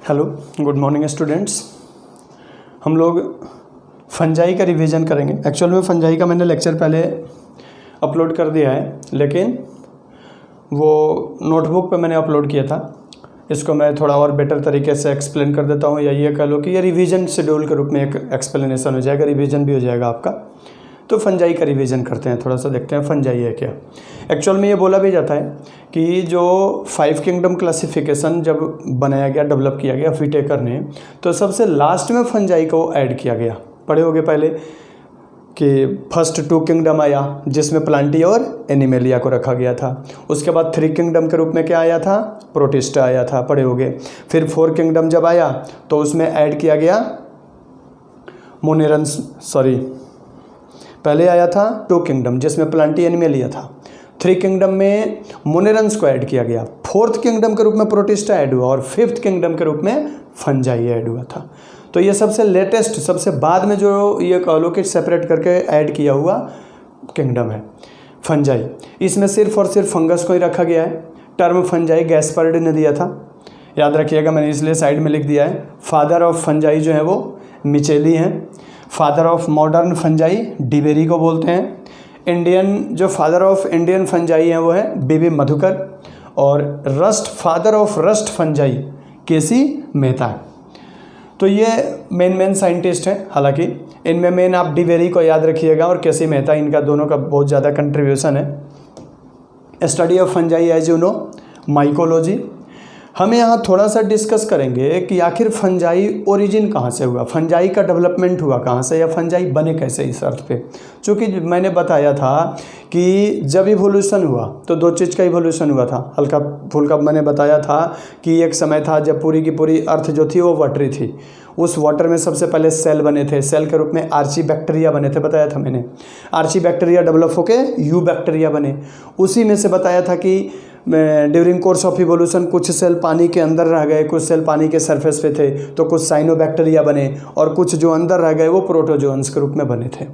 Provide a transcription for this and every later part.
Hello, good morning students. हम लोग fungi का रिवीजन करेंगे। एक्चुअल में फंजाई का मैंने लेक्चर पहले अपलोड कर दिया है, लेकिन वो नोटबुक पे मैंने अपलोड किया था। इसको मैं थोड़ा और बेटर तरीके से एक्सप्लेन कर देता हूँ, या ये कह लो कि ये रिवीजन शेड्यूल के रूप में एक एक्सप्लेनेशन हो जाएगा, रिवीजन भी हो जाएगा आपका। तो फंजाई का रिवीजन करते हैं, थोड़ा सा देखते हैं फंजाई है क्या। एक्चुअल में ये बोला भी जाता है कि जो 5 किंगडम क्लासिफिकेशन जब बनाया गया, डेवलप किया गया व्हिटेकर ने, तो सबसे लास्ट में फंजाई को ऐड किया गया। पढ़े होगे पहले कि फर्स्ट 2 किंगडम आया जिसमें प्लांटी और एनिमेलिया को रखा गया था। उसके बाद 3 किंगडम के रूप में क्या आया था, प्रोटिस्टा आया था, पढ़े होगे। फिर 4 किंगडम जब आया तो उसमें ऐड किया गया मोनेरन्स, पहले आया था 2 किंगडम जिसमें प्लांटी एनिमेलिया था। 3 किंगडम में मोनेरन्स को ऐड किया गया। 4th किंगडम के रूप में प्रोटिस्टा ऐड हुआ और 5th किंगडम के रूप में फंजाई ऐड हुआ था। तो ये सबसे लेटेस्ट, सबसे बाद में जो ये कह लो कि सेपरेट करके ऐड किया हुआ किंगडम है फंजाई। इसमें सिर्फ और सिर्फ फंगस को ही रखा गया है। टर्म फंजाई गैस्पर्ड ने दिया था, याद रखिएगा, मैंने इसलिए साइड में लिख दिया है। फादर ऑफ फंजाई जो है वो मिचेली हैं। फादर ऑफ मॉडर्न फंजाई डिबेरी को बोलते हैं। इंडियन जो फादर ऑफ इंडियन फंजाई हैं वो है बीबी मधुकर। और फादर ऑफ रस्ट फंजाई केसी मेहता। तो ये मेन साइंटिस्ट हैं। हालांकि इनमें मेन आप डिबेरी को याद रखिएगा और केसी मेहता, इनका दोनों का बहुत ज़्यादा कंट्रीब्यूशन है। Study of fungi as you know, mycology. हम यहाँ थोड़ा सा डिस्कस करेंगे कि आखिर फंजाई ओरिजिन कहाँ से हुआ, फंजाई का डेवलपमेंट हुआ कहाँ से, या फंजाई बने कैसे इस अर्थ पे। चूँकि मैंने बताया था कि जब इवोल्यूशन हुआ तो 2 चीज़ का इवोल्यूशन हुआ था। हल्का फुल्का मैंने बताया था कि एक समय था जब पूरी की पूरी अर्थ जो थी वो वाटरी थी। उस वाटर में सबसे पहले सेल बने थे, सेल के रूप में आर्ची बैक्टीरिया बने थे, बताया था मैंने। आर्ची बैक्टीरिया डेवलप होके यू बैक्टीरिया बने। उसी में से बताया था कि ड्यूरिंग कोर्स ऑफ इवोल्यूशन कुछ सेल पानी के अंदर रह गए, कुछ सेल पानी के सरफेस पे थे, तो कुछ साइनोबैक्टीरिया बने, और कुछ जो अंदर रह गए वो प्रोटोजोन्स के रूप में बने थे।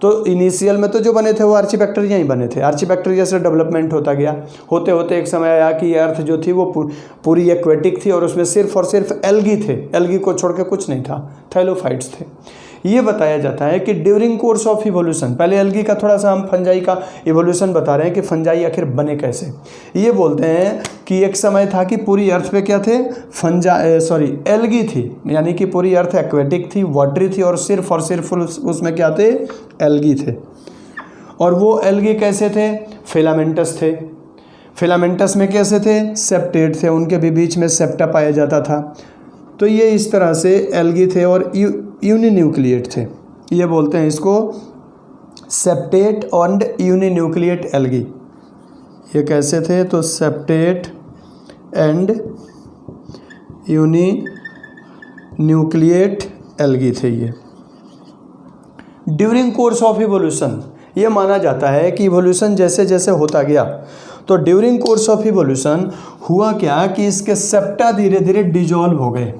तो इनिशियल में तो जो बने थे वो आर्ची बैक्टीरिया ही बने थे। आर्ची बैक्टीरिया से डेवलपमेंट होता गया। होते होते एक समय आया कि अर्थ जो थी वो पूरी एक्वेटिक थी और उसमें सिर्फ और सिर्फ एल्गी थे। एल्गी को छोड़ के कुछ नहीं था, थैलोफाइट्स थे। ये बताया जाता है कि ड्यूरिंग कोर्स ऑफ इवोल्यूशन, पहले एल्गी का थोड़ा सा हम फंजाई का इवोल्यूशन बता रहे हैं कि फंजाई आखिर बने कैसे। ये बोलते हैं कि एक समय था कि पूरी अर्थ पे क्या थे, एल्गी थी, यानी कि पूरी अर्थ एक्वेटिक थी, वाटरी थी, और सिर्फ उसमें क्या थे, एल्गी थे। और वो एल्गी कैसे थे, फिलामेंटस थे। फिलामेंटस में कैसे थे, सेप्टेट थे, उनके भी बीच में सेप्टा पाया जाता था। तो ये इस तरह से एल्गी थे और यूनिन्यूक्लिएट थे। ये बोलते हैं इसको सेप्टेट एंड यूनिन्यूक्लिएट एल्गी। ये कैसे थे, तो सेप्टेट एंड यूनिन्यूक्लिएट एल्गी थे ये। ड्यूरिंग कोर्स ऑफ इवोल्यूशन ये माना जाता है कि इवोल्यूशन जैसे जैसे होता गया, तो ड्यूरिंग कोर्स ऑफ इवोल्यूशन हुआ क्या कि इसके सेप्टा धीरे धीरे डिजॉल्व हो गए।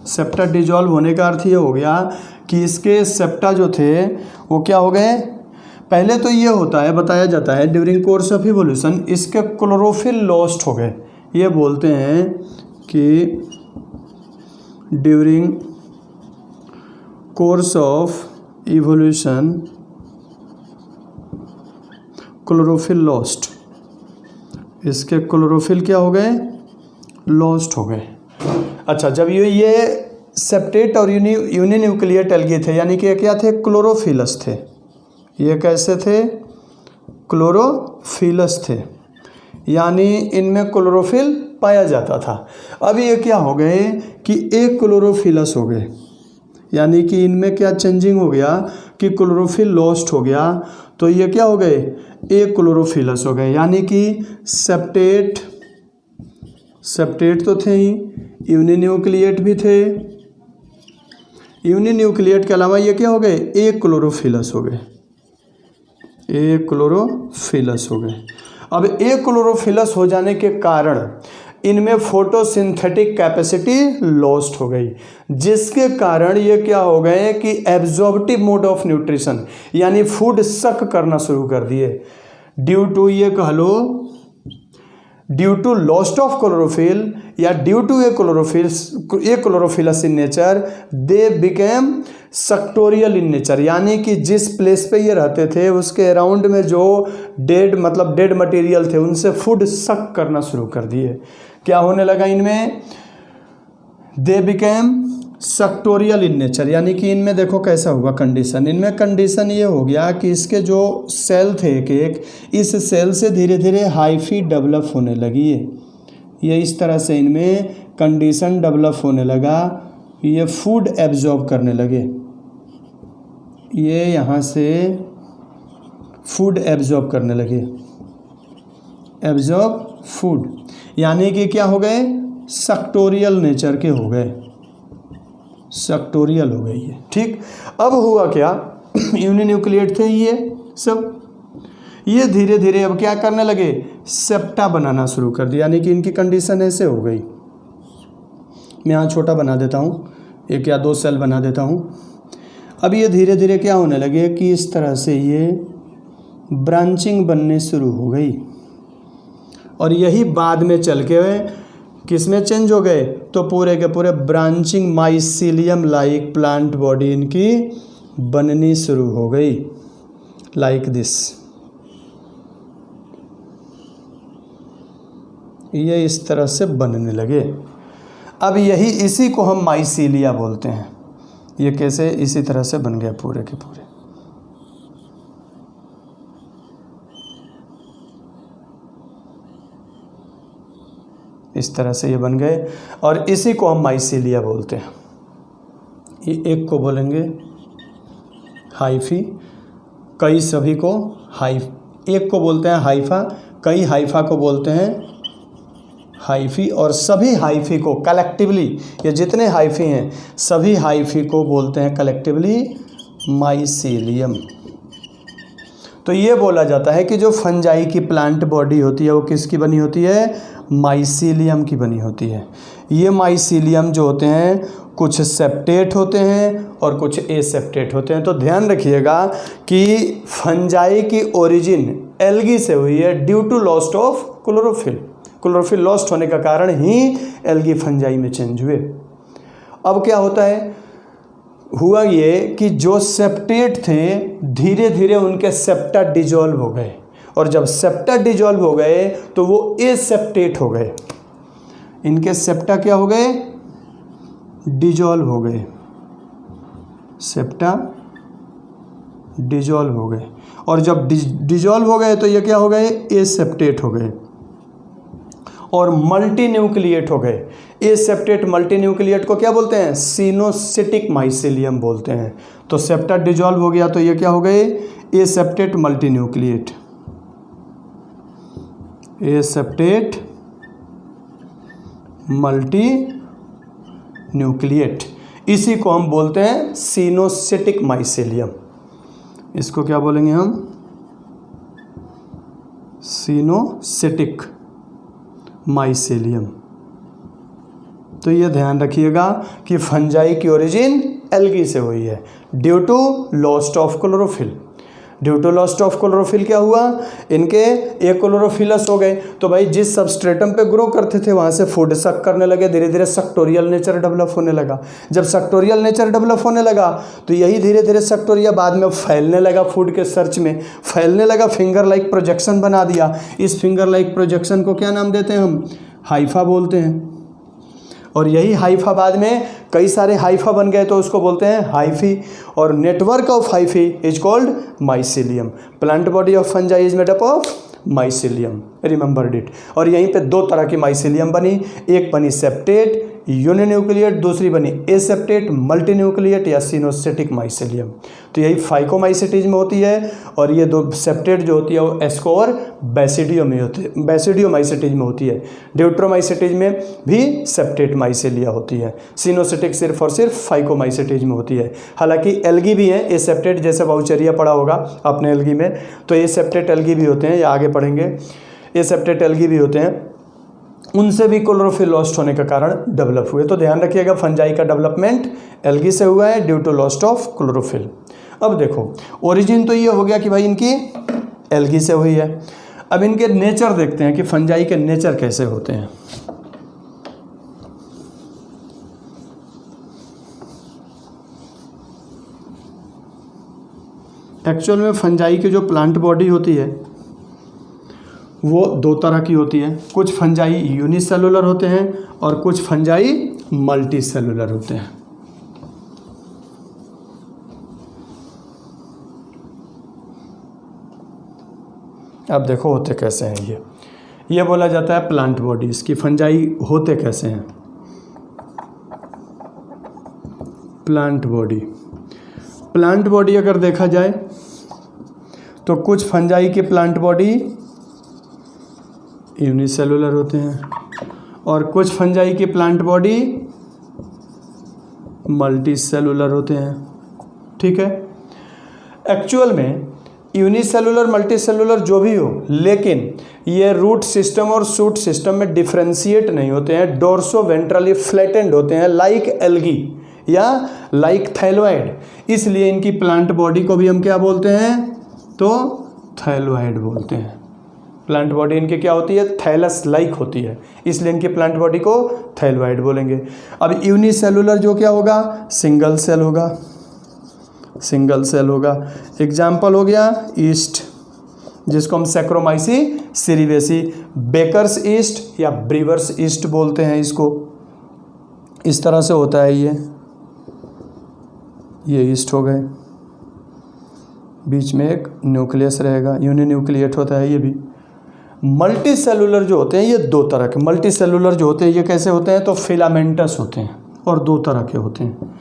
सेप्टा डिजॉल्व होने का अर्थ ये हो गया कि इसके सेप्टा जो थे वो क्या हो गए। पहले तो ये होता है, बताया जाता है ड्यूरिंग कोर्स ऑफ इवोल्यूशन इसके क्लोरोफिल लॉस्ट हो गए। ये बोलते हैं कि during course of evolution chlorophyll lost, इसके क्लोरोफिल क्या हो गए, लॉस्ट हो गए। अच्छा, जब ये सेप्टेट और यूनिन्यूक्लिएट एल्गी थे, यानी कि क्या थे, क्लोरोफिलस थे। ये कैसे थे, क्लोरोफिलस थे, यानी इनमें क्लोरोफिल पाया जाता था। अब ये क्या हो गए कि एक क्लोरोफिलस हो गए, यानी कि इनमें क्या चेंजिंग हो गया कि क्लोरोफिल लॉस्ट हो गया। तो ये क्या हो गए, एक क्लोरोफिलस हो गए, यानी कि सेप्टेट तो थे ही, यूनिन्यूक्लिएट भी थे। यूनिन्यूक्लिएट के अलावा ये क्या हो गए, एक क्लोरोफिलस हो गए, एक क्लोरोफिलस हो गए। अब एक क्लोरोफिलस हो जाने के कारण इनमें फोटोसिंथेटिक कैपेसिटी लॉस्ट हो गई, जिसके कारण ये क्या हो गए कि एब्जॉर्प्टिव मोड ऑफ न्यूट्रिशन, यानी फूड सक करना शुरू कर दिए। ड्यू टू ये कह लो due to lost of chlorophyll या due to a chlorophyllous in nature they became suctorial in nature, यानी कि जिस प्लेस पे ये रहते थे उसके अराउंड में जो डेड मटेरियल थे उनसे फूड सक करना शुरू कर दिए। क्या होने लगा इनमें? दे बिकेम सक्टोरियल इन नेचर, यानी कि इनमें देखो कैसा हुआ कंडीशन। इनमें कंडीशन ये हो गया कि इसके जो सेल थे एक इस सेल से धीरे धीरे हाइफी डेवलप होने लगी है। ये इस तरह से इनमें कंडीशन डेवलप होने लगा, ये फूड एब्जॉर्ब करने लगे, ये यहाँ से फूड एब्जॉर्ब करने लगे, एब्जॉर्ब फूड, यानी कि क्या हो गए? सक्टोरियल नेचर के हो गए, सक्टोरियल हो गई है। ठीक, अब हुआ क्या? यूनिन्यूक्लिएट थे ये सब, ये धीरे धीरे अब क्या करने लगे? सेप्टा बनाना शुरू कर दिया, यानी कि इनकी कंडीशन ऐसे हो गई। मैं यहाँ छोटा बना देता हूँ, 1 या 2 सेल बना देता हूँ। अब ये धीरे धीरे क्या होने लगे कि इस तरह से ये ब्रांचिंग बनने शुरू हो गई, और यही बाद में चल के किस में चेंज हो गए? तो पूरे के पूरे branching mycelium like plant body इनकी बननी शुरू हो गई, लाइक दिस। ये इस तरह से बनने लगे। अब यही इसी को हम माइसीलिया बोलते हैं। ये कैसे इसी तरह से बन गया पूरे के पूरे। इस तरह से ये बन गए और इसी को हम माइसीलिया बोलते हैं। ये एक को बोलेंगे हाइफी, कई सभी को एक को बोलते हैं हाइफा, कई हाइफा को बोलते हैं हाइफी, और सभी हाइफी को कलेक्टिवली, ये जितने हाइफी हैं सभी हाइफी को बोलते हैं कलेक्टिवली माइसीलियम। तो ये बोला जाता है कि जो फंजाई की प्लांट बॉडी होती है वो किसकी बनी होती है? माइसीलियम की बनी होती है। ये माइसीलियम जो होते हैं कुछ सेप्टेट होते हैं और कुछ एसेप्टेट होते हैं। तो ध्यान रखिएगा कि फंजाई की ओरिजिन एल्गी से हुई है due to lost of chlorophyll. Chlorophyll lost होने का कारण ही एल्गी फंजाई में चेंज हुए। अब क्या होता है? हुआ ये कि जो सेप्टेट थे धीरे धीरे उनके सेप्टा डिजॉल्व हो गए, और जब सेप्टा डिजॉल्व हो गए तो वो एसेप्टेट हो गए। इनके सेप्टा क्या हो गए? डिजॉल्व हो गए, सेप्टा डिजॉल्व हो गए, और जब डिजॉल्व हो गए तो ये क्या हो गए? एसेप्टेट हो गए और मल्टी न्यूक्लिएट हो गए। एसेप्टेट मल्टी न्यूक्लिएट को क्या बोलते हैं? सिनोसिटिक माइसीलियम बोलते हैं। तो सेप्टा डिजॉल्व हो गया तो ये क्या हो गए? Aseptate multi nucleate, aseptate multi nucleate. इसी को हम बोलते हैं सिनोसिटिक माइसीलियम। इसको क्या बोलेंगे हम? सिनोसिटिक माइसीलियम। तो ये ध्यान रखिएगा कि फंजाई की ओरिजिन एल्गी से हुई है due to lost of chlorophyll. Due to lost of chlorophyll क्या हुआ? इनके एक्लोरोफिलस हो गए। तो भाई जिस सबस्ट्रेटम पे ग्रो करते थे वहाँ से फूड सक करने लगे, धीरे धीरे सक्टोरियल नेचर डेवलप होने लगा। जब सक्टोरियल नेचर डेवलप होने लगा तो यही धीरे धीरे सक्टोरिया बाद में फैलने लगा, फूड के सर्च में फैलने लगा, फिंगर लाइक प्रोजेक्शन बना दिया। इस फिंगर लाइक प्रोजेक्शन को क्या नाम देते हैं हम? हाइफा बोलते हैं। और यही हाइफा बाद में कई सारे हाइफा बन गए तो उसको बोलते हैं हाइफी, और network of hyphae is called mycelium. Plant body of fungi is made up of mycelium, remembered it. और यहीं पे 2 तरह की माइसीलियम बनी, एक बनी सेप्टेट यूनिन्यूक्लिएट, दूसरी बनी एसेप्टेट मल्टीन्यूक्लिएट या सिनोसिटिक माइसीलियम। तो यही फाइकोमाइसिटीज में होती है, और ये 2 सेप्टेट जो होती है वो एस्को और बेसिडियो में होती है, बेसिडियोमाइसिटीज में होती है। ड्यूट्रोमाइसिटीज में भी सेप्टेट माइसीलिया होती है। सिनोसिटिक सिर्फ और सिर्फ फाइकोमाइसिटीज में होती है। हालांकि एल्गी भी हैं एसेप्टेट, जैसे बाउचरिया पढ़ा होगा अपने एल्गी में, तो एसेप्टेट एल्गी भी होते हैं, या आगे पढ़ेंगे। एसेप्टेट एल्गी भी होते हैं, उनसे भी क्लोरोफिल लॉस्ट होने के कारण डेवलप हुए। तो ध्यान रखिएगा फंजाई का डेवलपमेंट एल्गी से हुआ है due to lost of chlorophyll. अब देखो ओरिजिन तो ये हो गया कि भाई इनकी एल्गी से हुई है। अब इनके नेचर देखते हैं कि फंजाई के नेचर कैसे होते हैं। एक्चुअल में फंजाई की जो प्लांट बॉडी होती है वो दो तरह की होती है। कुछ फंजाई यूनिसेलुलर होते हैं और कुछ फंजाई मल्टी सेलुलर होते हैं। अब देखो होते कैसे हैं ये बोला जाता है प्लांट बॉडी। इसकी फंजाई होते कैसे हैं। प्लांट बॉडी अगर देखा जाए तो कुछ फंजाई के प्लांट बॉडी यूनिसेलुलर होते हैं और कुछ फंजाई के प्लांट बॉडी मल्टी सेलुलर होते हैं। ठीक है, एक्चुअल में यूनिसेलुलर मल्टी सेलुलर जो भी हो, लेकिन ये रूट सिस्टम और शूट सिस्टम में डिफ्रेंशिएट नहीं होते हैं। डोर्सो वेंट्रली फ्लैटेंड होते हैं लाइक एल्गी या लाइक थैलोइड। इसलिए इनकी प्लांट बॉडी को भी हम क्या बोलते हैं, तो थैलोइड बोलते हैं। प्लांट बॉडी इनकी क्या होती है, थैलस लाइक होती है, इसलिए इनकी प्लांट बॉडी को थैलोइड बोलेंगे। अब यूनिसेलुलर जो क्या होगा, सिंगल सेल होगा। एग्जाम्पल हो गया ईस्ट, जिसको हम सैक्रोमाइसी सिरिवेसी, बेकर्स ईस्ट या ब्रीवर्स ईस्ट बोलते हैं इसको। इस तरह से होता है ये ईस्ट हो गए, बीच में एक न्यूक्लियस रहेगा, यूनिन्यूक्लिएट होता है ये भी। मल्टी सेलुलर जो होते हैं ये दो तरह के, मल्टी सेलुलर जो होते हैं ये कैसे होते हैं, तो फिलामेंटस होते हैं और दो तरह के होते हैं।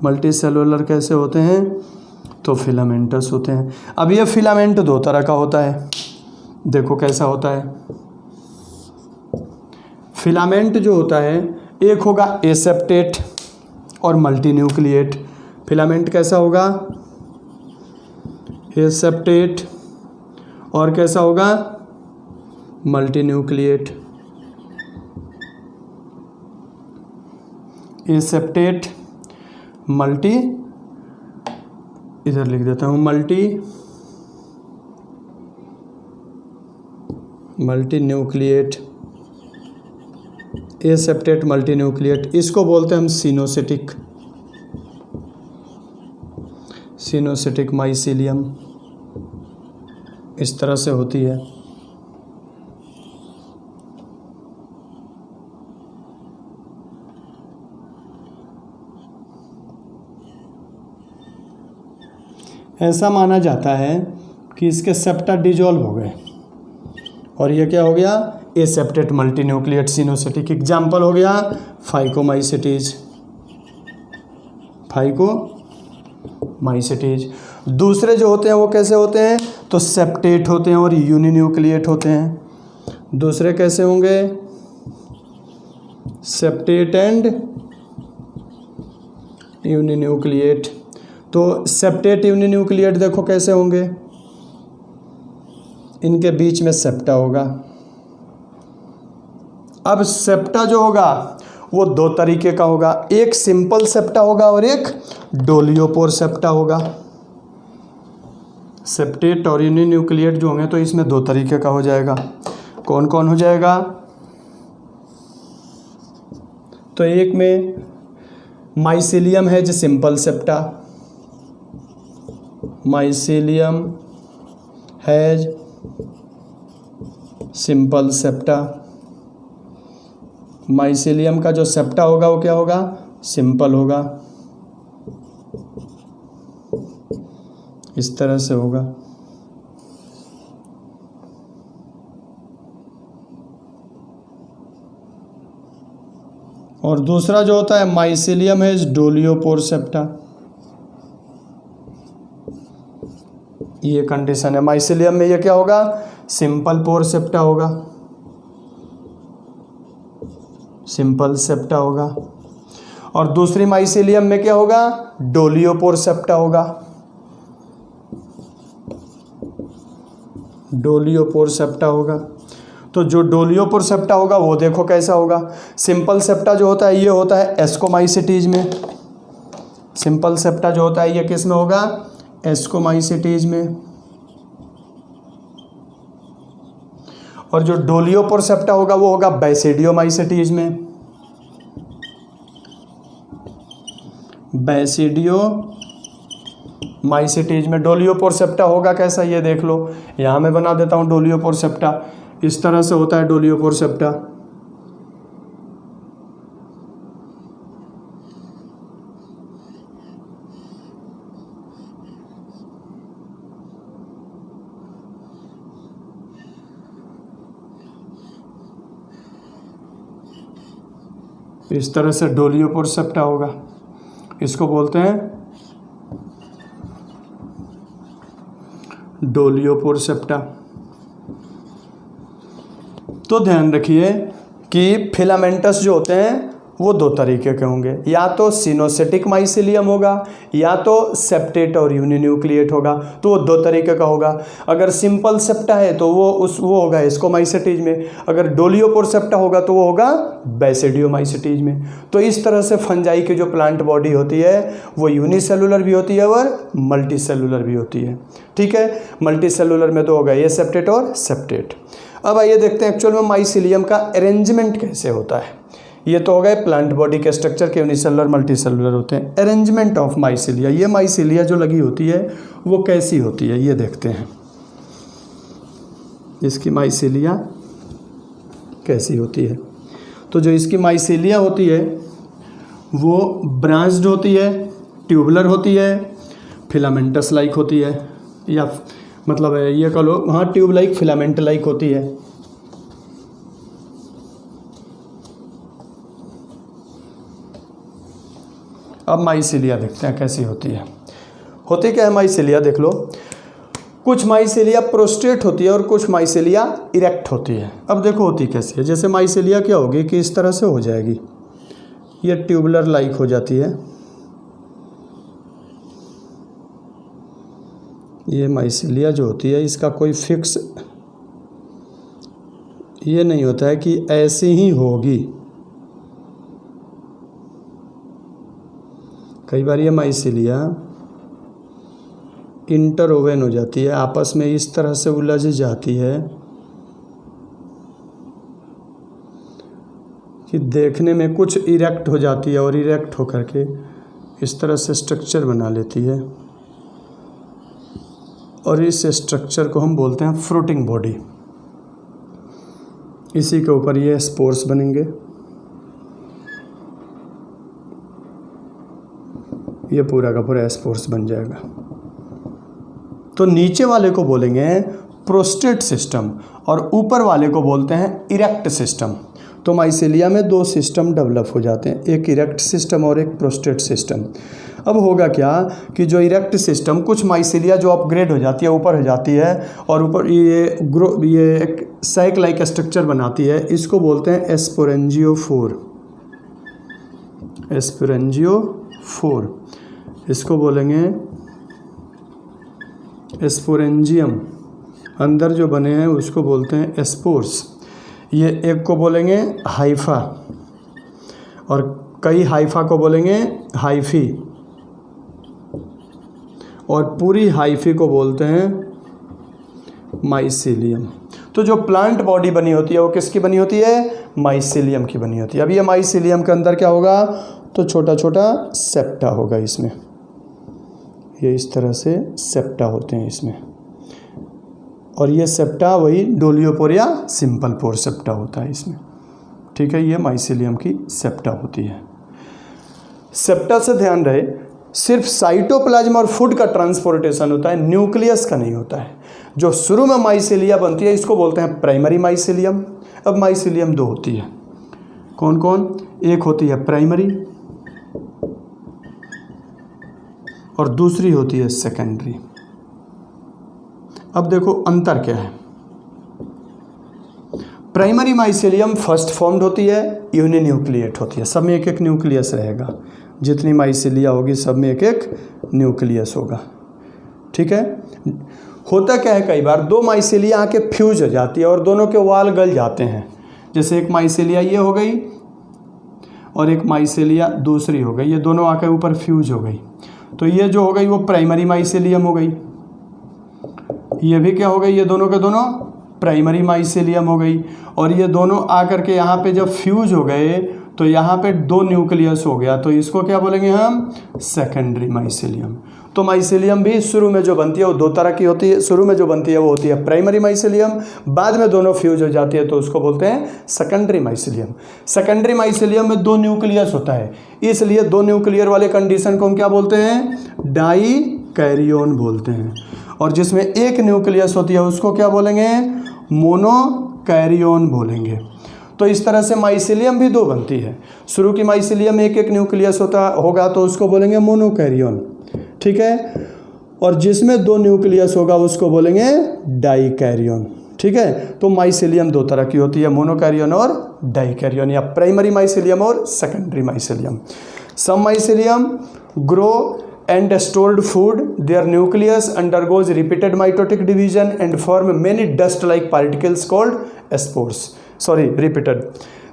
मल्टी सेलुलर कैसे होते हैं, तो फिलामेंटस होते हैं। अब ये फिलामेंट दो तरह का होता है, देखो कैसा होता है। फिलामेंट जो होता है एक होगा एसेप्टेट और मल्टी न्यूक्लिएट। फिलामेंट कैसा होगा, एसेप्टेट और कैसा होगा, मल्टी न्यूक्लिएट। एसेप्टेट मल्टी, इधर लिख देता हूँ multi nucleate, aseptate multi nucleate. इसको बोलते हैं हम सिनोसिटिक माइसीलियम। इस तरह से होती है। ऐसा माना जाता है कि इसके सेप्टा डिजॉल्व हो गए और ये क्या हो गया, एसेप्टेट मल्टी न्यूक्लिएट सिनोसिटिक। एग्जाम्पल हो गया फाइकोमाइसिटीज। दूसरे जो होते हैं वो कैसे होते हैं, तो सेप्टेट होते हैं और यूनिन्यूक्लिएट होते हैं। दूसरे कैसे होंगे, सेप्टेट एंड यूनिन्यूक्लिएट। तो सेप्टेट यूनिन्यूक्लिएट देखो कैसे होंगे, इनके बीच में सेप्टा होगा। अब सेप्टा जो होगा वो दो तरीके का होगा, एक सिंपल सेप्टा होगा और एक डोलियोपोर सेप्टा होगा। सेप्टेट और यूनिन्यूक्लिएट जो होंगे तो इसमें दो तरीके का हो जाएगा। कौन कौन हो जाएगा, तो एक में माइसीलियम है जो simple septa, mycelium has simple septa. Mycelium का जो सेप्टा होगा वो क्या होगा, सिंपल होगा। इस तरह से होगा। और दूसरा जो होता है माइसीलियम हैज डोलियोपोर सेप्टा। ये कंडीशन है, माइसीलियम में ये क्या होगा, सिंपल पोर सेप्टा होगा, सिंपल सेप्टा होगा। और दूसरी माइसीलियम में क्या होगा, डोलियोपोर सेप्टा होगा, डोलियोपोर सेप्टा होगा। तो जो डोलियोपोर सेप्टा होगा वो देखो कैसा होगा। सिंपल सेप्टा जो होता है ये होता है एस्कोमाइसिटीज में। सिंपल सेप्टा जो होता है ये किस में होगा, एस्कोमाइसिटीज में। और जो डोलियोपोर सेप्टा होगा वो होगा बैसिडियोमाइसेटीज में। बैसिडियोमाइसेटीज में डोलियोपोर सेप्टा होगा कैसा, ये देख लो। यहाँ मैं बना देता हूँ डोलियोपोर सेप्टा, इस तरह से होता है डोलियोपोर सेप्टा। इस तरह से डोलियोपोर सेप्टा होगा, इसको बोलते हैं डोलियोपोर सेप्टा। तो ध्यान रखिए कि फिलामेंटस जो होते हैं वो दो तरीके के होंगे, या तो सिनोसेटिक माइसिलियम होगा या तो सेप्टेट और यूनिन्यूक्लिएट होगा, तो वो दो तरीके का होगा। अगर सिंपल सेप्टा है तो वो होगा एस्कोमाइसेटीज में, अगर डोलियोपोर सेप्टा होगा तो वो होगा बैसिडियोमाइसेटीज में। तो इस तरह से फंजाई की जो प्लांट बॉडी होती है वो यूनिसेलुलर भी होती है और मल्टी सेलुलर भी होती है। ठीक है, मल्टी सेलुलर में तो होगा ये सेप्टेट और सेप्टेट। अब आइए देखते हैं एक्चुअल में माइसिलियम का अरेंजमेंट कैसे होता है। ये तो हो गए प्लांट बॉडी के स्ट्रक्चर के, यूनिसेलुलर मल्टी सेलुलर होते हैं। अरेंजमेंट ऑफ माइसिलिया, ये माइसिलिया जो लगी होती है वो कैसी होती है ये देखते हैं। इसकी माइसिलिया कैसी होती है, तो जो इसकी माइसिलिया होती है वो ब्रांच्ड होती है, ट्यूबुलर होती है, फिलामेंटस लाइक होती है, या मतलब ये कह लो हाँ ट्यूब लाइक फिलामेंट लाइक होती है। अब माइसिलिया देखते हैं कैसी होती है। होती क्या है माइसिलिया, देख लो। कुछ माइसिलिया प्रोस्ट्रेट होती है और कुछ माइसिलिया इरेक्ट होती है। अब देखो होती कैसी है, जैसे माइसिलिया क्या होगी कि इस तरह से हो जाएगी, ये ट्यूबुलर लाइक हो जाती है। ये माइसिलिया जो होती है इसका कोई फिक्स ये नहीं होता है कि ऐसी ही होगी। कई बार ये माइसिलिया इंटरओवन हो जाती है, आपस में इस तरह से उलझ जाती है कि देखने में कुछ इरेक्ट हो जाती है और इरेक्ट होकर के इस तरह से स्ट्रक्चर बना लेती है, और इस स्ट्रक्चर को हम बोलते हैं फ्रूटिंग बॉडी। इसी के ऊपर ये स्पोर्स बनेंगे, ये पूरा का पूरा स्पोर्स बन जाएगा। तो नीचे वाले को बोलेंगे प्रोस्टेट सिस्टम और ऊपर वाले को बोलते हैं इरेक्ट सिस्टम। तो माइसिलिया में दो सिस्टम डेवलप हो जाते हैं, एक इरेक्ट सिस्टम और एक प्रोस्टेट सिस्टम। अब होगा क्या कि जो इरेक्ट सिस्टम, कुछ माइसिलिया जो अपग्रेड हो जाती है, ऊपर हो जाती है और ऊपर ये एक सैक लाइक स्ट्रक्चर बनाती है, इसको बोलते हैं एस्पोरेंजियोफोर। एस्पोरेंजियोफोर इसको बोलेंगे एस्पोरेंजियम। अंदर जो बने हैं उसको बोलते हैं एस्पोर्स। ये एक को बोलेंगे हाइफा और कई हाइफा को बोलेंगे हाइफी, और पूरी हाइफी को बोलते हैं माइसिलियम। तो जो प्लांट बॉडी बनी होती है वो किसकी बनी होती है, माइसिलियम की बनी होती है। अब ये माइसिलियम के अंदर क्या होगा, तो छोटा छोटा सेप्टा होगा इसमें, ये इस तरह से सेप्टा होते हैं इसमें, और ये सेप्टा वही डोलियोपोर या सिंपल पोर सेप्टा होता है इसमें। ठीक है, ये माइसिलियम की सेप्टा होती है। सेप्टा से ध्यान रहे, सिर्फ साइटोप्लाज्म और फूड का ट्रांसपोर्टेशन होता है, न्यूक्लियस का नहीं होता है। जो शुरू में माइसिलिया बनती है इसको बोलते हैं प्राइमरी माइसिलियम। अब माइसिलियम दो होती है, कौन कौन, एक होती है प्राइमरी और दूसरी होती है सेकेंडरी। अब देखो अंतर क्या है। प्राइमरी माइसिलियम फर्स्ट फॉर्म्ड होती है, यूनिन्यूक्लिएट होती है, सब में एक एक न्यूक्लियस रहेगा। जितनी माइसिलिया होगी सब में एक एक न्यूक्लियस होगा। ठीक है, होता क्या है, कई बार दो माइसिलिया आके फ्यूज हो जाती है और दोनों के वाल गल जाते हैं। जैसे एक माइसिलिया ये हो गई और एक माइसिलिया दूसरी हो गई, ये दोनों आके ऊपर फ्यूज हो गई, तो ये जो हो गई वो प्राइमरी माइसिलियम हो गई। ये भी क्या हो गई, ये दोनों के दोनों प्राइमरी माइसेलियम हो गई, और ये दोनों आकर के यहाँ पे जब फ्यूज हो गए तो यहाँ पे 2 न्यूक्लियस हो गया, तो इसको क्या बोलेंगे हम, सेकेंडरी माइसेलियम। तो माइसेलियम भी शुरू में जो बनती है वो 2 तरह की होती है। शुरू में जो बनती है वो होती है प्राइमरी माइसेलियम, बाद में दोनों फ्यूज हो जाती है तो उसको बोलते हैं सेकेंडरी माइसेलियम। सेकेंडरी माइसेलियम में 2 न्यूक्लियस होता है, इसलिए 2 न्यूक्लियर वाले कंडीशन को हम क्या बोलते हैं, डाई कैरियोन बोलते हैं। और जिसमें 1 न्यूक्लियस होती है उसको क्या बोलेंगे, मोनोकैरियोन बोलेंगे। तो इस तरह से माइसेलियम भी 2 बनती है। शुरू की माइसेलियम में 1 न्यूक्लियस होगा तो उसको बोलेंगे मोनोकैरियोन, ठीक है। और जिसमें 2 न्यूक्लियस होगा उसको बोलेंगे डाइकैरियोन, ठीक है। तो माइसेलियम 2 तरह की होती है, मोनोकैरियोन और डाइकैरियोन, या प्राइमरी माइसेलियम और secondary mycelium. Some mycelium grow and stored food, their nucleus undergoes repeated mitotic division and form many dust-like particles called spores.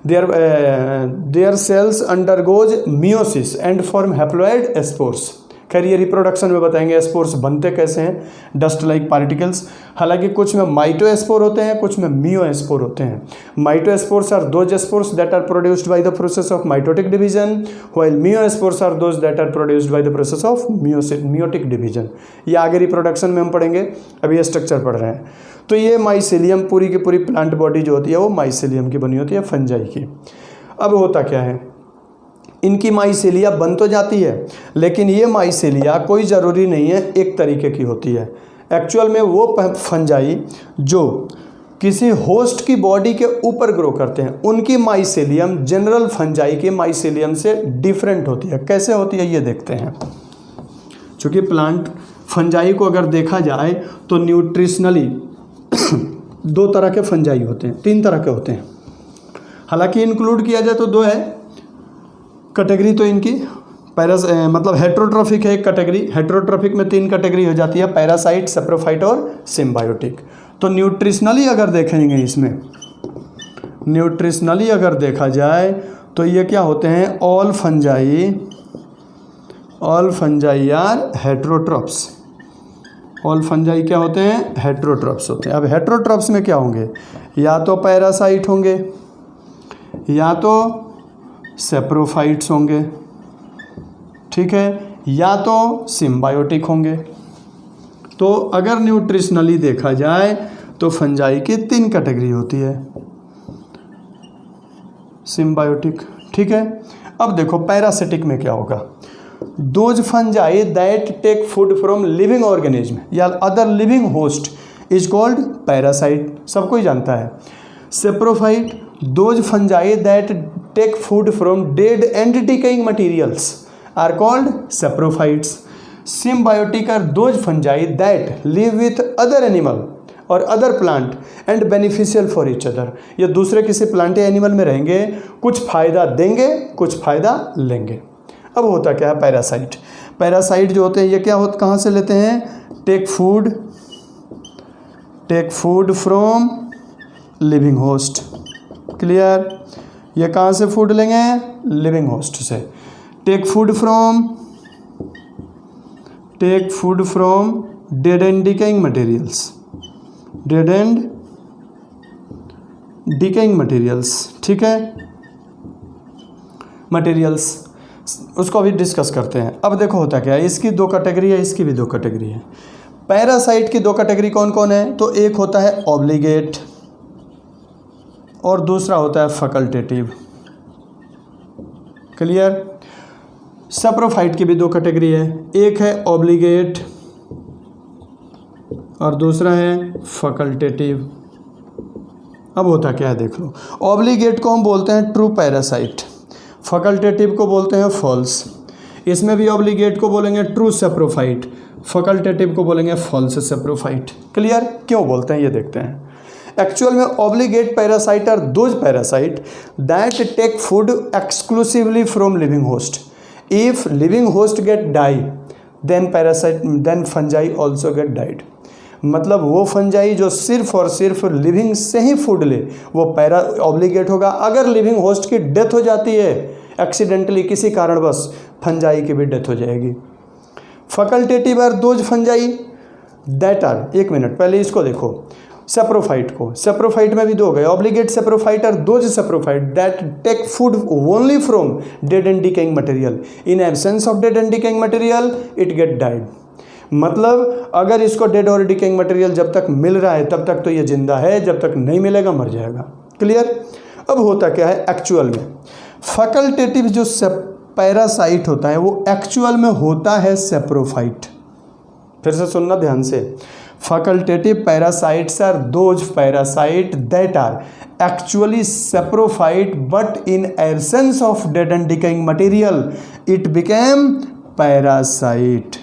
Their cells undergoes meiosis and form haploid spores. खैर ये reproduction में बताएंगे spores बनते कैसे हैं, dust like particles. हालांकि कुछ में माइटोस्पोर होते हैं, कुछ में मियोस्पोर होते हैं। Mitospores are those spores that are produced by the process of mitotic division, while meiospores are those that are produced by the process of meiotic division. ये आगे रिप्रोडक्शन में हम पढ़ेंगे, अभी ये स्ट्रक्चर पढ़ रहे हैं। तो ये माइसेलियम पूरी की पूरी प्लांट बॉडी जो होती है वो माइसेलियम की बनी होती है, फंजाई की। अब होता क्या है, इनकी माइसेलिया बन तो जाती है, लेकिन ये माइसेलिया कोई ज़रूरी नहीं है एक तरीके की होती है। एक्चुअल में वो फंजाई जो किसी होस्ट की बॉडी के ऊपर ग्रो करते हैं उनकी माइसेलियम जनरल फंजाई के माइसेलियम से डिफरेंट होती है। कैसे होती है ये देखते हैं। चूँकि प्लांट फंजाई को अगर देखा जाए तो न्यूट्रिशनली 2 तरह के फंजाई होते हैं, 3 तरह के होते हैं। हालांकि इंक्लूड किया जाए तो 2 है कैटेगरी। तो इनकी मतलब हेट्रोट्रॉफिक है एक कैटेगरी। हेट्रोट्रॉफिक में 3 कैटेगरी हो जाती है, पैरासाइट, सैप्रोफाइट और सिम्बायोटिक। तो न्यूट्रिशनली अगर देखेंगे, इसमें न्यूट्रिशनली अगर देखा जाए तो ये क्या होते हैं, all fungi are heterotrophs. All fungi क्या होते हैं, हेट्रोट्रॉप्स होते हैं। अब हेट्रोट्रॉप्स में क्या होंगे, या तो पैरासाइट होंगे, या तो सेप्रोफाइट्स होंगे, ठीक है, या तो सिम्बायोटिक होंगे। तो अगर न्यूट्रिशनली देखा जाए तो फंजाई की 3 कैटेगरी होती है, सिम्बायोटिक, ठीक है। अब देखो पैरासिटिक में क्या होगा, those fungi that take food from living organism या other living host is called parasite, सब कोई जानता है। Saprophyte, those fungi that take food from dead and decaying materials are called saprophytes. Symbiotic are those fungi that live with other animal or other plant and beneficial for each other. ये दूसरे किसी plant या animal में रहेंगे, कुछ फायदा देंगे, कुछ फायदा लेंगे। अब होता क्या है, पैरासाइट। पैरासाइट जो होते हैं ये क्या होते, कहाँ से लेते हैं, take food from living host. Clear, ये कहाँ से फूड लेंगे, लिविंग होस्ट से। Take food from dead and decaying materials, ठीक है, मटेरियल्स, उसको अभी डिस्कस करते हैं। अब देखो होता क्या है, इसकी 2 कैटेगरी है, इसकी भी 2 कैटेगरी है। पैरासाइट की 2 कैटेगरी कौन कौन है, तो एक होता है ऑब्लिगेट और दूसरा होता है फैकल्टेटिव। क्लियर। सैप्रोफाइट की भी 2 कैटेगरी है, एक है ऑब्लिगेट और दूसरा है फैकल्टेटिव। अब होता क्या है देख लो, ऑब्लिगेट को हम बोलते हैं ट्रू पैरासाइट, फैकल्टेटिव को बोलते हैं फॉल्स। इसमें भी ऑब्लिगेट को बोलेंगे ट्रू सैप्रोफाइट, फैकल्टेटिव को बोलेंगे फॉल्स सैप्रोफाइट। क्लियर। क्यों बोलते हैं ये देखते हैं। एक्चुअल में obligate parasite are those parasite that take food exclusively from living host. If living host get die then fungi also get died. मतलब वो फंजाई जो सिर्फ और सिर्फ लिविंग से ही फूड ले वो पैरा ऑब्लिगेट होगा। अगर लिविंग होस्ट की डेथ हो जाती है एक्सीडेंटली किसी कारणवश, फंजाई की भी डेथ हो जाएगी। Facultative are those fungi that are, एक मिनट पहले इसको देखो, सेप्रोफाइट को, सेप्रोफाइट में भी दो गए, obligate saprophyte are those saprophyte that take food only from dead and decaying material, in absence of dead and decaying material it get died. मतलब अगर इसको डेड और डिकेइंग मटेरियल जब तक मिल रहा है तब तक तो ये जिंदा है, जब तक नहीं मिलेगा मर जाएगा। क्लियर। अब होता क्या है एक्चुअल में, फैकल्टेटिव जो पैरासाइट होता है वो एक्चुअल में होता है सेप्रोफाइट। फिर से सुनना ध्यान से, facultative parasites are those parasite that are actually saprophyte but in absence of dead and decaying material it became parasite.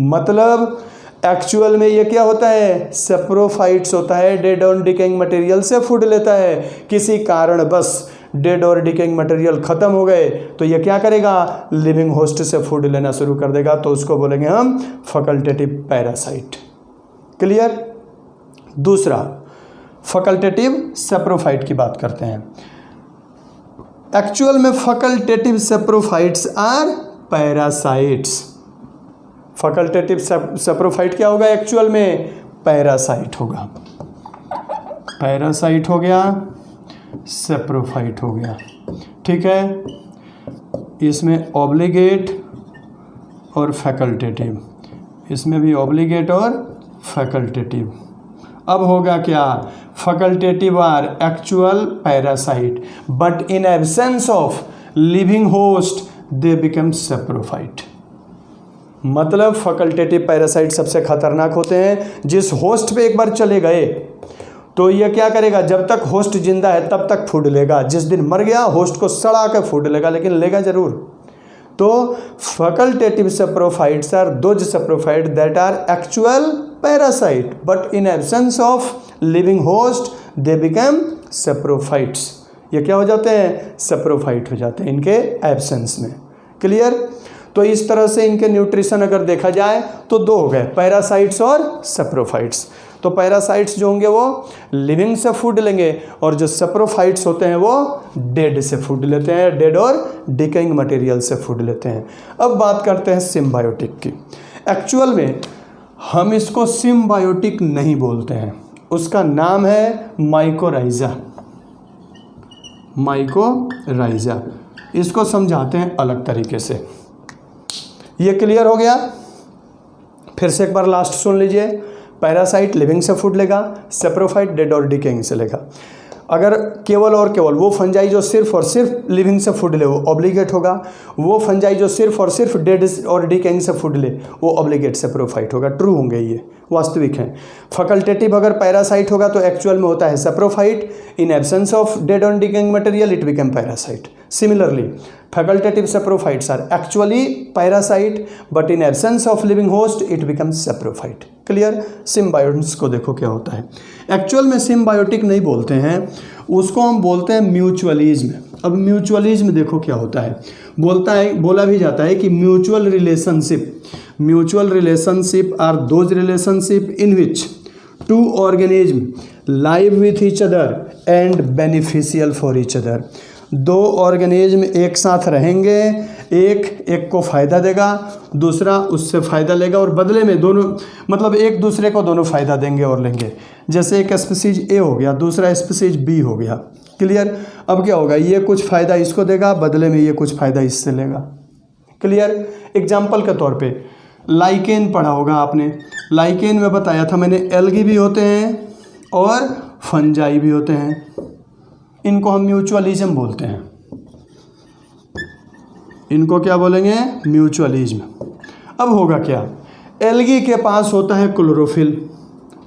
मतलब एक्चुअल में ये क्या होता है, सेप्रोफाइट्स होता है, डेड और डिकेइंग मटेरियल से फूड लेता है, किसी कारण बस डेड और डिकेइंग मटेरियल खत्म हो गए तो ये क्या करेगा, लिविंग होस्ट से फूड लेना शुरू कर देगा, तो उसको बोलेंगे हम फैकल्टेटिव पैरासाइट। क्लियर। दूसरा फैकल्टेटिव सेप्रोफाइट की बात करते हैं। एक्चुअल में facultative saprophytes are parasites. Facultative saprophyte क्या होगा एक्चुअल में, पैरासाइट होगा, पैरासाइट हो गया, सेप्रोफाइट हो गया। ठीक है, इसमें ऑब्लिगेट और फैकल्टेटिव, इसमें भी ऑब्लिगेट और फैकल्टेटिव। अब होगा क्या, facultative are actual parasite but in absence of living host they become saprophyte. मतलब फैकल्टेटिव पैरासाइट सबसे खतरनाक होते हैं, जिस होस्ट पे एक बार चले गए तो ये क्या करेगा, जब तक होस्ट जिंदा है तब तक फूड लेगा, जिस दिन मर गया होस्ट को सड़ा के फूड लेगा, लेकिन लेगा जरूर। तो facultative saprophytes are those saprophyte that are actual parasite but in absence of living host they become saprophytes. ये क्या हो जाते हैं, सेप्रोफाइट हो जाते हैं इनके एब्सेंस में। क्लियर। तो इस तरह से इनके न्यूट्रिशन अगर देखा जाए तो दो हो गए, पैरासाइट्स और सेप्रोफाइट्स। तो पैरासाइट्स जो होंगे वो लिविंग से फूड लेंगे और जो सेप्रोफाइट्स होते हैं वो डेड से फूड लेते हैं, डेड और डिकेइंग मटेरियल से फूड लेते हैं। अब बात करते हैं सिम्बायोटिक की। एक्चुअल में हम इसको सिम्बायोटिक नहीं बोलते हैं, उसका नाम है माइकोराइजा। माइकोराइजा, इसको समझाते हैं अलग तरीके से। ये क्लियर हो गया। फिर से एक बार लास्ट सुन लीजिए, पैरासाइट लिविंग से फूड लेगा, सेप्रोफाइट डेड और डिकेइंग से लेगा। अगर केवल और केवल वो फंजाई जो सिर्फ और सिर्फ लिविंग से फूड ले वो ऑब्लिगेट होगा, वो फंजाई जो सिर्फ और सिर्फ डेड और डिकेइंग से फूड ले वो ऑब्लिगेट सेप्रोफाइट होगा। ट्रू होंगे, ये वास्तविक हैं। फैकल्टेटिव अगर पैरासाइट होगा तो एक्चुअल में होता है saprophyte, in absence of dead और decaying material it become parasite. Similarly facultative saprophytes are actually parasite but in absence of living host it becomes saprophyte. Clear. Symbiotics को देखो क्या होता है। एक्चुअल में सिम्बायोटिक नहीं बोलते हैं, उसको हम बोलते हैं म्यूचुअलिज्म। अब म्यूचुअलिज्म देखो क्या होता है, बोला भी जाता है कि mutual relationship are those relationship in which two organism live with each other and beneficial for each other. दो ऑर्गेनिज्म एक साथ रहेंगे, एक को फ़ायदा देगा, दूसरा उससे फ़ायदा लेगा और बदले में दोनों मतलब एक दूसरे को दोनों फ़ायदा देंगे और लेंगे। जैसे एक स्पीसीज ए हो गया, दूसरा स्पीसीज बी हो गया। क्लियर। अब क्या होगा, ये कुछ फ़ायदा इसको देगा, बदले में ये कुछ फ़ायदा इससे लेगा। क्लियर। एग्जाम्पल के तौर पे लाइकेन पढ़ा होगा आपने, लाइकेन में बताया था मैंने, एल्गी भी होते हैं और फंजाई भी होते हैं। इनको हम म्यूचुअलिज्म बोलते हैं। इनको क्या बोलेंगे, म्यूचुअलिज्म। अब होगा क्या, एल्गी के पास होता है क्लोरोफिल,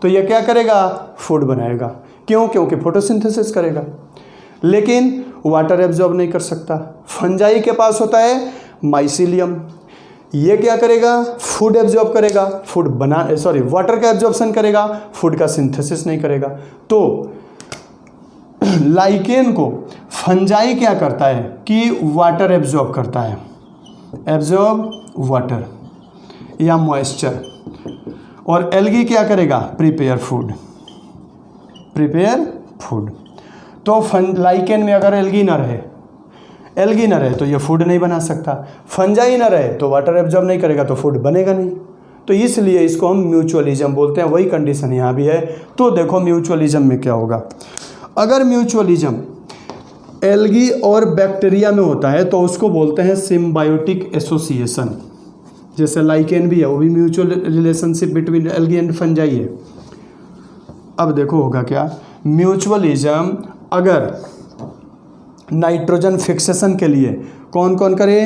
तो यह क्या करेगा, फूड बनाएगा। क्यों, क्योंकि फोटोसिंथेसिस करेगा, लेकिन वाटर एब्जॉर्ब नहीं कर सकता। फंजाई के पास होता है माइसीलियम, ये क्या करेगा, फूड एब्जॉर्ब करेगा, वाटर का एब्जॉर्प्शन करेगा, फूड का सिंथेसिस नहीं करेगा। तो लाइकेन को फंजाई क्या करता है कि वाटर एब्जॉर्ब करता है, एब्जॉर्ब वाटर या मॉइस्चर, और एल्गी क्या करेगा, प्रिपेयर फूड। तो लाइकेन में अगर एल्गी ना रहे तो ये फूड नहीं बना सकता, फंजाई ना रहे तो वाटर एब्जॉर्ब नहीं करेगा तो फूड बनेगा नहीं। तो इसलिए इसको हम म्यूचुअलिज्म बोलते हैं। वही कंडीशन यहाँ भी है। तो देखो म्यूचुअलिज्म में क्या होगा। अगर म्यूचुअलिज्म एल्गी और बैक्टीरिया में होता है तो उसको बोलते हैं सिम्बायोटिक एसोसिएशन। जैसे लाइकेन भी है, वो भी mutual relationship between algae and fungi है। अब देखो होगा क्या, म्यूचुअलिज्म अगर नाइट्रोजन फिक्सेशन के लिए कौन कौन करे,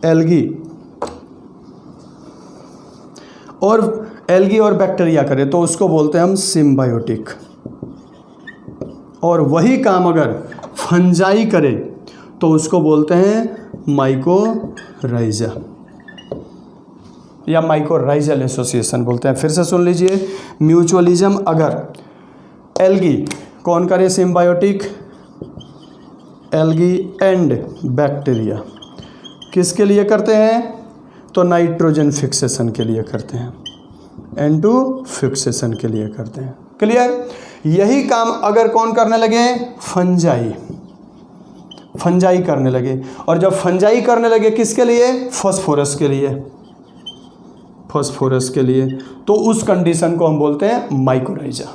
एल्गी और बैक्टीरिया करे तो उसको बोलते हैं हम सिम्बायोटिक। और वही काम अगर फंजाई करे तो उसको बोलते हैं माइकोराइजा या माइकोराइजल एसोसिएशन बोलते हैं। फिर से सुन लीजिए, म्यूचुअलिज्म अगर एल्गी कौन करे, सिम्बायोटिक, एल्गी एंड बैक्टीरिया किसके लिए करते हैं, तो नाइट्रोजन फिक्सेशन के लिए करते हैं, N2 फिक्सेशन के लिए करते हैं। क्लियर। यही काम अगर कौन करने लगे, फंजाई करने लगे। और जब फंजाई करने लगे किसके लिए, फॉस्फोरस के लिए, तो उस कंडीशन को हम बोलते हैं माइकोराइजा।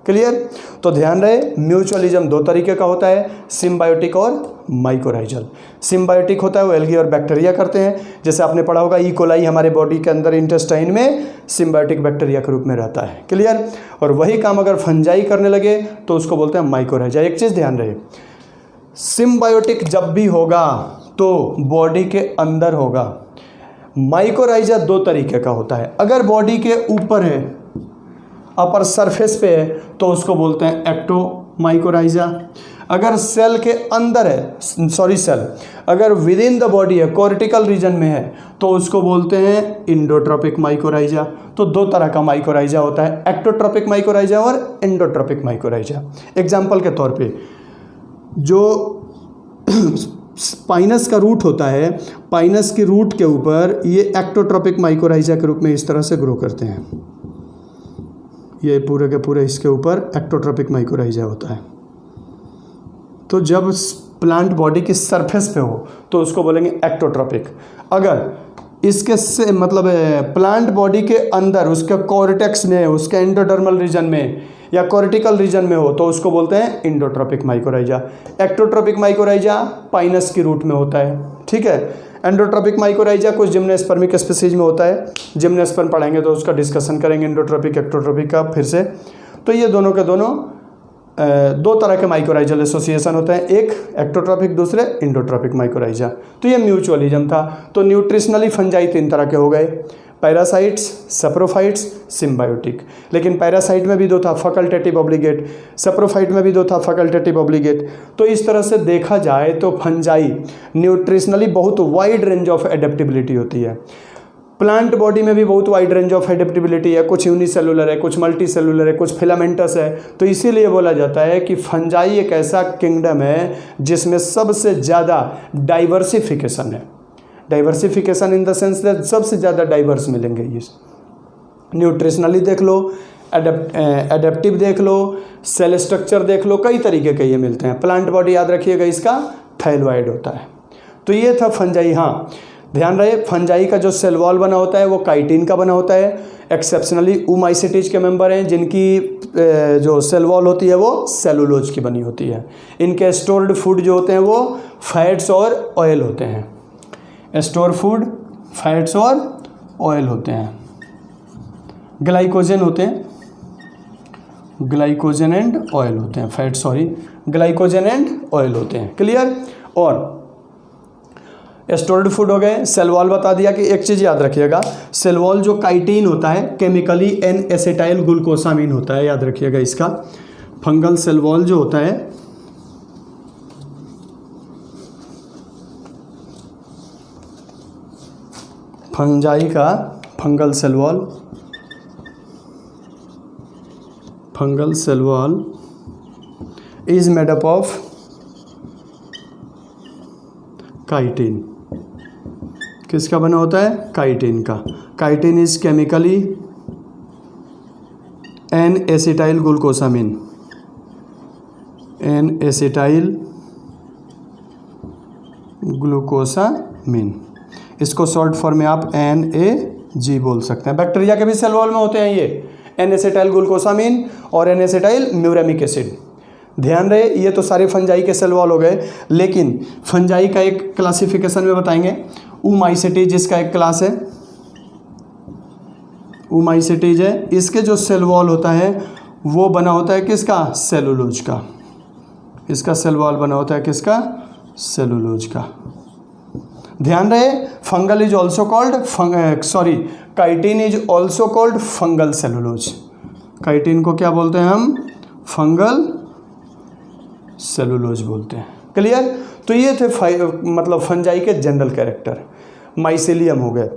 क्लियर। तो ध्यान रहे, म्यूचुअलिज्म दो तरीके का होता है, सिम्बायोटिक और माइकोराइजल। सिम्बायोटिक होता है वो एल्गी और बैक्टीरिया करते हैं, जैसे आपने पढ़ा होगा ई कोलाई हमारे बॉडी के अंदर इंटेस्टाइन में सिम्बायोटिक बैक्टीरिया के रूप में रहता है। क्लियर। और वही काम अगर फंजाई करने लगे तो उसको बोलते हैं माइकोराइजा। एक चीज़ ध्यान रहे, सिम्बायोटिक जब भी होगा तो बॉडी के अंदर होगा। माइकोराइजा दो तरीके का होता है, अगर बॉडी के ऊपर है, अपर सरफेस पे है, तो उसको बोलते हैं एक्टोमाइकोराइजा। अगर सेल के अंदर है, सेल अगर विद इन द बॉडी है, कोर्टिकल रीजन में है, तो उसको बोलते हैं इंडोट्रोपिक माइकोराइजा। तो दो तरह का माइकोराइजा होता है, एक्टोट्रोपिक माइकोराइजा और एंडोट्रोपिक माइकोराइजा। एग्जाम्पल के तौर पे जो स्पाइनस का रूट होता है, पाइनस की रूट के ऊपर ये एक्टोट्रोपिक माइकोराइजा के रूप में इस तरह से ग्रो करते हैं। ये पूरे के पूरे इसके ऊपर एक्टोट्रोपिक माइकोराइजा होता है। तो जब प्लांट बॉडी की सरफेस पे हो तो उसको बोलेंगे एक्टोट्रोपिक। अगर इसके से मतलब प्लांट बॉडी के अंदर उसके कॉर्टेक्स में, उसके एंडोडर्मल रीजन में या कॉर्टिकल रीजन में हो तो उसको बोलते हैं इंडोट्रोपिक माइकोराइजा। एक्टोट्रोपिक माइकोराइजा पाइनस की रूट में होता है। ठीक है। एंडोट्रोपिक माइकोराइजा कुछ जिम्नोस्पर्मिक स्पीसीज में होता है, जिम्नोस्पर्म पढ़ाएंगे तो उसका डिस्कशन करेंगे एंडोट्रोपिक एक्टोट्रोपिक का फिर से। तो ये दोनों के दोनों दो तरह के माइकोराइजल एसोसिएशन होते हैं, एक एक्टोट्रोपिक, दूसरे इंडोट्रोपिक माइकोराइजा। तो ये म्यूचुअलिज्म था। तो न्यूट्रिशनली फंजाई तीन तरह के हो गए, पैरासाइट्स, सप्रोफाइट्स, सिम्बायोटिक। लेकिन पैरासाइट में भी दो था, फैकल्टेटिव ऑब्लिगेट, सप्रोफाइट में भी दो था, फैकल्टेटिव ऑब्लिगेट। तो इस तरह से देखा जाए तो फंजाई न्यूट्रिशनली बहुत वाइड रेंज ऑफ एडेप्टेबिलिटी होती है। प्लांट बॉडी में भी बहुत वाइड रेंज ऑफ एडेप्टेबिलिटी है, कुछ यूनिसेलुलर है, कुछ मल्टी सेलुलर है, कुछ फिलामेंटस है। तो इसीलिए बोला जाता है कि फंजाई एक ऐसा किंगडम है जिसमें सबसे ज़्यादा डाइवर्सिफिकेशन है। Diversification in the sense that सबसे ज़्यादा डाइवर्स मिलेंगे। ये न्यूट्रिशनली देख लो, एडेप्टिव देख लो, सेल स्ट्रक्चर देख लो, कई तरीके के ये मिलते हैं। प्लांट बॉडी याद रखिएगा इसका थाइलॉइड होता है। तो ये था फंजाई। हाँ ध्यान रहे, फंजाई का जो सेल वॉल बना होता है वो काइटिन का बना होता है। एक्सेप्शनली ऊमाइसिटीज के मेंबर हैं जिनकी जो सेल वॉल होती है वो सेलुलोज की बनी होती है। इनके स्टोर्ड फूड जो होते हैं वो फैट्स और ऑयल होते हैं। स्टोर फूड फैट्स और ऑयल होते हैं। ग्लाइकोजन होते हैं, ग्लाइकोजन एंड ऑयल होते हैं, fat sorry glycogen and oil होते हैं। क्लियर। और स्टोर्ड फूड हो गए। सेल वॉल बता दिया कि एक चीज़ याद रखिएगा, सेल वॉल जो काइटिन होता है केमिकली एन एसिटाइल ग्लूकोसामिन होता है, याद रखिएगा इसका। फंगल सेल वॉल जो होता है फंजाई का fungal cell wall is made up of chitin. किसका बना होता है? काइटिन का। Chitin is chemically N acetyl glucosamine, N acetyl glucosamine. इसको शॉर्ट फॉर्म में आप NaCl जी बोल सकते हैं। बैक्टीरिया के भी सेल वॉल में होते हैं ये एन-एसिटाइल ग्लूकोसामीन और एन-एसिटाइल म्यूरेमिक एसिड। ध्यान रहे ये तो सारे फंजाई के सेल वॉल हो गए, लेकिन फंजाई का एक क्लासिफिकेशन में बताएंगे। ऊमाइसेटीज इसका एक क्लास है, ऊमाइसेटीज है। इसके जो सेल वॉल होता है वो बना होता है किसका? सेलुलोज का। इसका सेल वॉल बना होता है किसका? सेलुलोज का। ध्यान रहे fungal is also called chitin is also called fungal cellulose. Chitin को क्या बोलते हैं हम? फंगल सेलुलोज बोलते हैं। क्लियर? तो ये थे मतलब फंजाई के जनरल कैरेक्टर। माइसेलियम हो गए।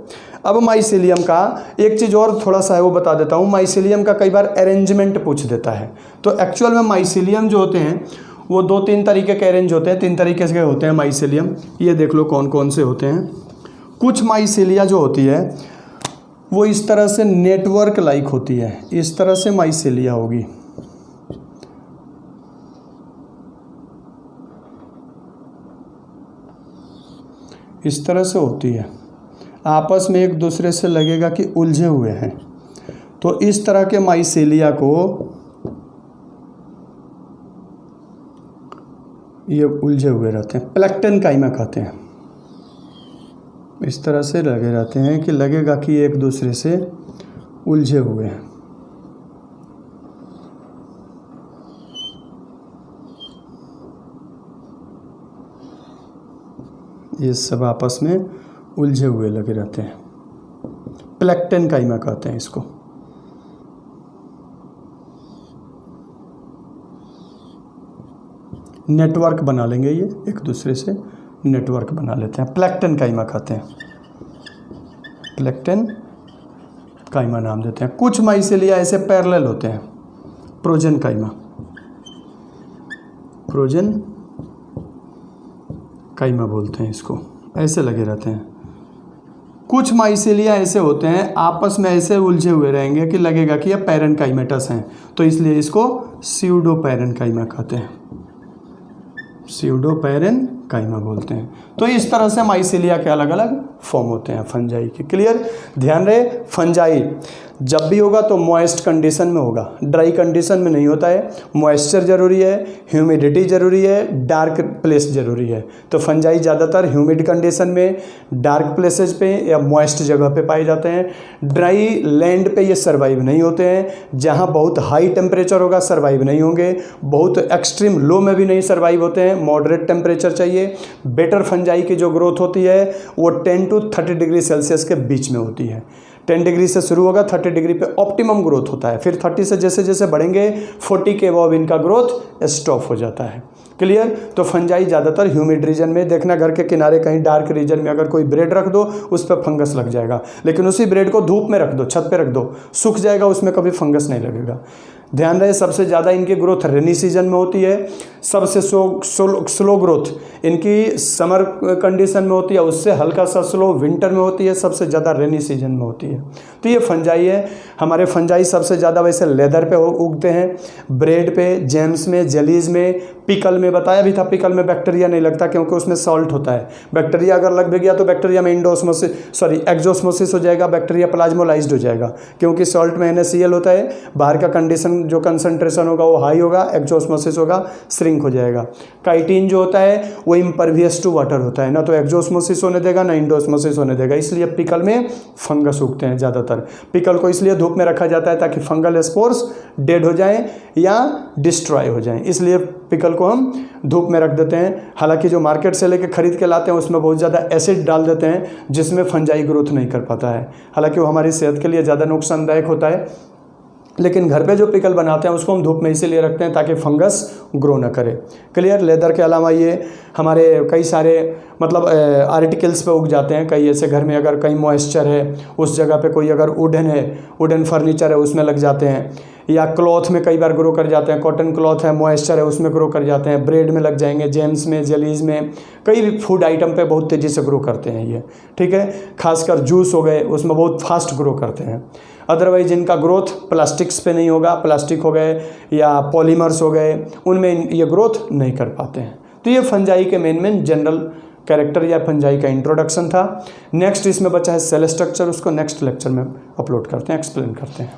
अब माइसेलियम का एक चीज़ और थोड़ा सा है वो बता देता हूँ। माइसेलियम का कई बार अरेंजमेंट पूछ देता है, तो एक्चुअल में माइसेलियम जो होते हैं वो 2-3 तरीके के अरेंज होते हैं, 3 तरीके से होते हैं माइसेलियम। ये देख लो कौन कौन से होते हैं। कुछ माइसेलिया जो होती है वो इस तरह से नेटवर्क लाइक होती है, इस तरह से माइसेलिया होगी। इस तरह से होती है, आपस में एक दूसरे से लगेगा कि उलझे हुए हैं। तो इस तरह के माइसेलिया को ये उलझे हुए रहते हैं, प्लेक्टन काइमा कहते हैं। इस तरह से लगे रहते हैं कि लगेगा कि एक दूसरे से उलझे हुए हैं। ये सब आपस में उलझे हुए लगे रहते हैं, प्लेक्टन काइमा कहते हैं इसको। नेटवर्क बना लेंगे, ये एक दूसरे से नेटवर्क बना लेते हैं, प्लेक्टन काइमा कहते हैं। प्लेक्टन काइमा नाम देते हैं। कुछ माइसेलिया ऐसे पैरेलल होते हैं, प्रोजन काइमा, प्रोजन काइमा बोलते हैं इसको, ऐसे लगे रहते हैं। कुछ माइसेलिया ऐसे होते हैं आपस में ऐसे उलझे हुए रहेंगे कि लगेगा कि ये पैरेनकाइमेटस हैं, तो इसलिए इसको स्यूडो पैरेनकाइमा कहते हैं, स्यूडो पैरेनकाइमा बोलते हैं। तो इस तरह से माइसेलिया के अलग अलग फॉर्म होते हैं फंजाई के। क्लियर? ध्यान रहे फंजाई जब भी होगा तो मॉइस्ट कंडीशन में होगा, ड्राई कंडीशन में नहीं होता है। मॉइस्चर जरूरी है, ह्यूमिडिटी जरूरी है, डार्क प्लेस जरूरी है। तो फंजाई ज़्यादातर ह्यूमिड कंडीशन में, डार्क प्लेसेस पे या मॉइस्ट जगह पे पाए जाते हैं। ड्राई लैंड पे ये सर्वाइव नहीं होते हैं। जहाँ बहुत हाई टेम्परेचर होगा सर्वाइव नहीं होंगे, बहुत एक्सट्रीम लो में भी नहीं सर्वाइव होते हैं, मॉडरेट टेम्परेचर चाहिए। बेटर फंजाई की जो ग्रोथ होती है वो 10 to 30 डिग्री सेल्सियस के बीच में होती है। 10 डिग्री से शुरू होगा, 30 डिग्री पे ऑप्टिमम ग्रोथ होता है, फिर 30 से जैसे जैसे बढ़ेंगे 40 के अबव इनका ग्रोथ स्टॉप हो जाता है। क्लियर? तो फंजाई ज़्यादातर ह्यूमिड रीजन में, देखना घर के किनारे कहीं डार्क रीजन में अगर कोई ब्रेड रख दो उस पर फंगस लग जाएगा, लेकिन उसी ब्रेड को धूप में रख दो, छत पे रख दो, सूख जाएगा, उसमें कभी फंगस नहीं लगेगा। ध्यान रहे सबसे ज़्यादा इनकी ग्रोथ रेनी सीजन में होती है, सबसे स्लो ग्रोथ इनकी समर कंडीशन में होती है, उससे हल्का सा स्लो विंटर में होती है, सबसे ज़्यादा रेनी सीजन में होती है। तो ये फंजाई है। हमारे फंजाई सबसे ज़्यादा वैसे लेदर पे उगते हैं, ब्रेड पे, जैम्स में, जेलीज में, पिकल में। बताया भी था पिकल में बैक्टीरिया नहीं लगता क्योंकि उसमें सॉल्ट होता है। बैक्टीरिया अगर लग भी गया तो बैक्टीरिया में एक्जोस्मोसिस हो जाएगा, बैक्टीरिया प्लाज्मोलाइज्ड हो जाएगा, क्योंकि सॉल्ट में NaCl होता है, बाहर का कंडीशन जो कंसंट्रेशन होगा वो हाई होगा, एक्जोस्मोसिस होगा, श्रिंक हो जाएगा। काइटिन जो होता है वो इम्परवियस टू वाटर होता है, ना तो एक्जोस्मोसिस होने देगा ना इंडोस्मोसिस होने देगा, इसलिए पिकल में फंगस उगते हैं ज़्यादातर। पिकल को इसलिए धूप में रखा जाता है ताकि फंगल स्पोर्स डेड हो जाएं या डिस्ट्रॉय हो जाएं, इसलिए पिकल को हम धूप में रख देते हैं। हालांकि जो मार्केट से लेके खरीद के लाते हैं उसमें बहुत ज़्यादा एसिड डाल देते हैं जिसमें फंजाई ग्रोथ नहीं कर पाता है, हालांकि वो हमारी सेहत के लिए ज़्यादा नुकसानदायक होता है। लेकिन घर पे जो पिकल बनाते हैं उसको हम धूप में इसीलिए रखते हैं ताकि फंगस ग्रो ना करे। क्लियर? लेदर के अलावा ये हमारे कई सारे मतलब आर्टिकल्स पे उग जाते हैं। कई ऐसे घर में अगर कहीं मॉइस्चर है उस जगह पे कोई अगर वुडन फर्नीचर है उसमें लग जाते हैं, या क्लॉथ में कई बार ग्रो कर जाते हैं, कॉटन क्लॉथ है, मॉइस्चर है उसमें ग्रो कर जाते हैं, ब्रेड में लग जाएंगे, जेम्स में, जेलीज में, कई भी फूड आइटम पे बहुत तेज़ी से ग्रो करते हैं ये। ठीक है? खासकर जूस हो गए उसमें बहुत फास्ट ग्रो करते हैं। अदरवाइज इनका ग्रोथ प्लास्टिक्स पे नहीं होगा, प्लास्टिक हो गए या पॉलीमर्स हो गए उनमें ये ग्रोथ नहीं कर पाते हैं। तो ये फंजाई के मेन जनरल कैरेक्टर या फंजाई का इंट्रोडक्शन था। नेक्स्ट इसमें बचा है सेल स्ट्रक्चर, उसको नेक्स्ट लेक्चर में अपलोड करते हैं, एक्सप्लेन करते हैं।